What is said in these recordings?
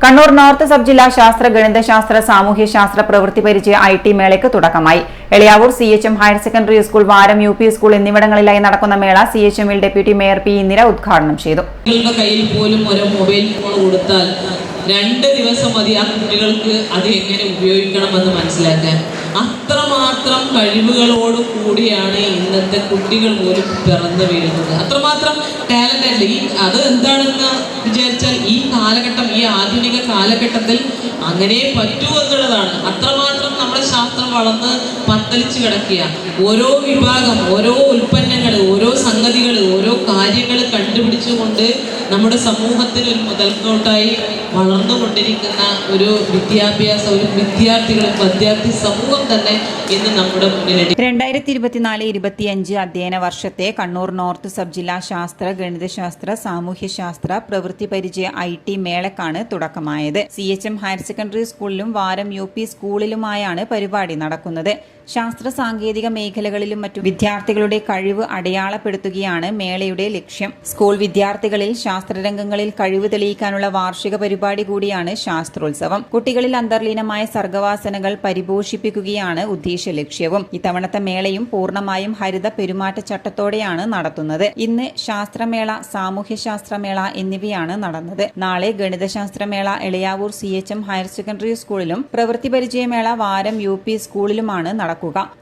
Kannur north sub ജില്ലാ ശാസ്ത്ര ഗണിതശാസ്ത്ര സാമൂഹ്യശാസ്ത്ര പ്രവൃത്തി പരിചയ IT മേളയ്ക്ക് തുടക്കമായി. Eliyavoor CHM higher secondary school, വാരം UP സ്കൂൾ എന്നിവിടങ്ങളിലായി നടക്കുന്ന മേള CHMൽ ഡെപ്യൂട്ടി മേയർ P. ഇന്ദിര ഉദ്ഘാടനം ചെയ്തു. കയ്യിൽ പോലും ഒരു മൊബൈൽ ഫോൺ കൊടുത്താൽ 2 ദിവസം മതി ആ കുട്ടികൾക്ക് അത് എങ്ങനെ ഉപയോഗിക്കണമെന്ന് മനസ്സിലാക്കാൻ. അത്രമാത്രം കഴിവുകളോട് കൂടിയാണ് ഇന്നത്തെ കുട്ടികൾ പോലും പിറന്നു വീഴുന്നത്. അത്രമാത്രം ടാലന്റ് അല്ലേ അത് എന്താണെന്ന് വിചാരിച്ചാൽ ഈ കാലഘട്ടം, ഈ ആധുനിക കാലഘട്ടത്തിൽ അങ്ങനെ പറ്റൂ എന്നുള്ളതാണ്. അത്രമാത്രം നമ്മുടെ ശാസ്ത്രം വളർന്ന് പത്തലിച്ച് കിടക്കുക. ഓരോ വിഭാഗം, ഓരോ ഉൽപ്പന്നങ്ങൾ, ഓരോ സംഗതികൾ, ഓരോ കാര്യങ്ങൾ കണ്ടുപിടിച്ചുകൊണ്ട് നമ്മുടെ സമൂഹത്തിന് ഒരു മുതൽക്കോട്ടായി വളർന്നുകൊണ്ടിരിക്കുന്ന ഒരു വിദ്യാഭ്യാസം, ഒരു വിദ്യാർത്ഥി സമൂഹം തന്നെ ഇന്ന് നമ്മുടെ മുന്നിലുണ്ട്. 2024-25 അധ്യയന വർഷത്തെ കണ്ണൂർ നോർത്ത് സബ് ജില്ലാ ശാസ്ത്ര ഗണിതശാസ്ത്ര സാമൂഹ്യശാസ്ത്ര പ്രവൃത്തി പരിചയ IT മേളക്കാണ് തുടക്കമായത്. CHM ഹയർ സെക്കൻഡറി സ്കൂളിലും വാരം UP സ്കൂളിലുമായാണ് പരിപാടി നടക്കുന്നത്. ശാസ്ത്ര സാങ്കേതിക മേഖലകളിലും മറ്റു വിദ്യാർത്ഥികളുടെ കഴിവ് അടയാളപ്പെടുത്തുകയാണ് മേളയുടെ ലക്ഷ്യം. സ്കൂൾ വിദ്യാർത്ഥികളിൽ ശാസ്ത്രരംഗങ്ങളിൽ കഴിവ് തെളിയിക്കാനുള്ള വാർഷിക പരിപാടി കൂടിയാണ് ശാസ്ത്രോത്സവം. കുട്ടികളിൽ അന്തർലീനമായ സർഗവാസനകൾ പരിപോഷിപ്പിക്കുകയാണ് ഉദ്ദേശ ലക്ഷ്യവും. ഇത്തവണത്തെ മേളയും പൂർണ്ണമായും ഹരിത പെരുമാറ്റച്ചട്ടത്തോടെയാണ് നടത്തുന്നത്. ഇന്ന് ശാസ്ത്രമേള, സാമൂഹ്യശാസ്ത്രമേള എന്നിവയാണ് നടന്നത്. നാളെ ഗണിതശാസ്ത്രമേള എളിയാവൂർ CHM ഹയർ സെക്കൻഡറി സ്കൂളിലും പ്രവൃത്തി പരിചയമേള വാരം UP സ്കൂളിലുമാണ് നടക്കുക.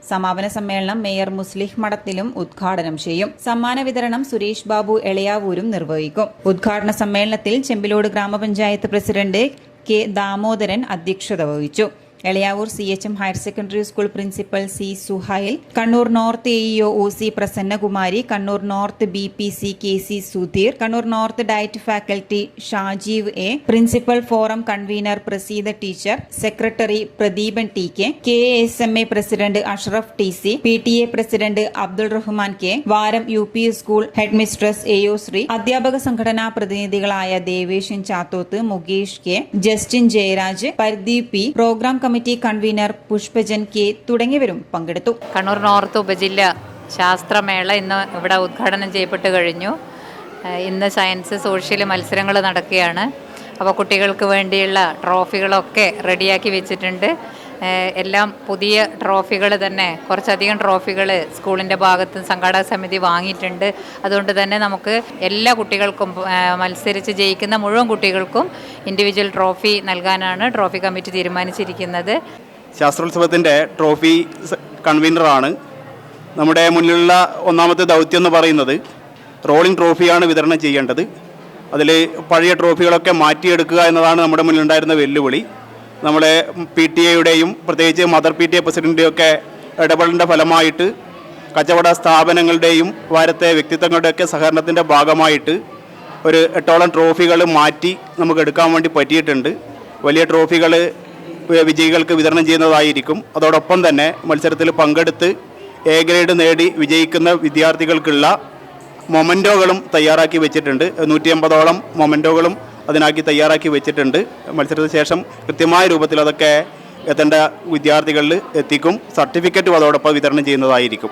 സമാപന സമ്മേളനം മേയർ മുസ്ലിഹ് മഠത്തിലും ഉദ്ഘാടനം ചെയ്യും. സമ്മാന വിതരണം സുരേഷ് ബാബു എളിയാവൂരും നിർവഹിക്കും. ഉദ്ഘാടന സമ്മേളനത്തിൽ ചെമ്പിലോട് ഗ്രാമപഞ്ചായത്ത് പ്രസിഡന്റ് K. ദാമോദരൻ അധ്യക്ഷത വഹിച്ചു. Eliyavur CHM higher secondary school principal C. Suhail, Kannur north AEO OC Prasannakumari, Kannur north BPC KC Sudheer, Kannur north DIET faculty Shajeev A, principal forum convener Praseetha teacher, secretary Pradeepan TK, KSMA president Ashraf TC, PTA president Abdul Rahman K, Varam UP school headmistress AO Sree, അധ്യാപക സംഘടനാ പ്രതിനിധികളായ Deveshan Chathoth, Mukesh K, Justin Jayaraj, Pardeep P, program committee convener Pushpajan K തുടങ്ങിയവരും പങ്കെടുത്തു. Kannur north ഉപജില്ല ശാസ്ത്രമേള ഇന്ന് ഇവിടെ ഉദ്ഘാടനം ചെയ്യപ്പെട്ട് കഴിഞ്ഞു. ഇന്ന് സയൻസ്, സോഷ്യൽ മത്സരങ്ങൾ നടക്കുകയാണ്. അപ്പോൾ കുട്ടികൾക്ക് വേണ്ടിയുള്ള ട്രോഫികളൊക്കെ റെഡിയാക്കി വെച്ചിട്ടുണ്ട്. എല്ലാം പുതിയ ട്രോഫികൾ തന്നെ, കുറച്ചധികം ട്രോഫികൾ സ്കൂളിൻ്റെ ഭാഗത്ത് സംഘാടക സമിതി വാങ്ങിയിട്ടുണ്ട്. അതുകൊണ്ട് തന്നെ നമുക്ക് എല്ലാ കുട്ടികൾക്കും, മത്സരിച്ച് ജയിക്കുന്ന മുഴുവൻ കുട്ടികൾക്കും ഇൻഡിവിജ്വൽ ട്രോഫി നൽകാനാണ് ട്രോഫി കമ്മിറ്റി തീരുമാനിച്ചിരിക്കുന്നത്. ശാസ്ത്രോത്സവത്തിൻ്റെ ട്രോഫി കൺവീനറാണ്. നമ്മുടെ മുന്നിലുള്ള ഒന്നാമത്തെ ദൗത്യം എന്ന് പറയുന്നത് റോളിംഗ് ട്രോഫിയാണ് വിതരണം ചെയ്യേണ്ടത്. അതിൽ പഴയ ട്രോഫികളൊക്കെ മാറ്റിയെടുക്കുക എന്നതാണ് നമ്മുടെ മുന്നിലുണ്ടായിരുന്ന വെല്ലുവിളി. നമ്മളെ PTA-യുടെയും പ്രത്യേകിച്ച് മദർ PTA പ്രസിഡൻ്റെയും ഒക്കെ ഇടപെടലിൻ്റെ ഫലമായിട്ട് കച്ചവട സ്ഥാപനങ്ങളുടെയും വാരത്തെ വ്യക്തിത്വങ്ങളുടെയൊക്കെ സഹകരണത്തിൻ്റെ ഭാഗമായിട്ട് ഒരു 8ഓളം ട്രോഫികൾ മാറ്റി നമുക്ക് എടുക്കാൻ വേണ്ടി പറ്റിയിട്ടുണ്ട്. വലിയ ട്രോഫികൾ വിജയികൾക്ക് വിതരണം ചെയ്യുന്നതായിരിക്കും. അതോടൊപ്പം തന്നെ മത്സരത്തിൽ പങ്കെടുത്ത് A ഗ്രേഡ് നേടി വിജയിക്കുന്ന വിദ്യാർത്ഥികൾക്കുള്ള മൊമെൻറ്റോകളും തയ്യാറാക്കി വെച്ചിട്ടുണ്ട്. 150ഓളം മൊമെൻറ്റോകളും അതിനാക്കി തയ്യാറാക്കി വെച്ചിട്ടുണ്ട്. മത്സരത്തിന് ശേഷം കൃത്യമായ രൂപത്തിൽ അതൊക്കെ എത്തേണ്ട വിദ്യാർത്ഥികളിൽ എത്തിക്കും. സർട്ടിഫിക്കറ്റും അതോടൊപ്പം വിതരണം ചെയ്യുന്നതായിരിക്കും.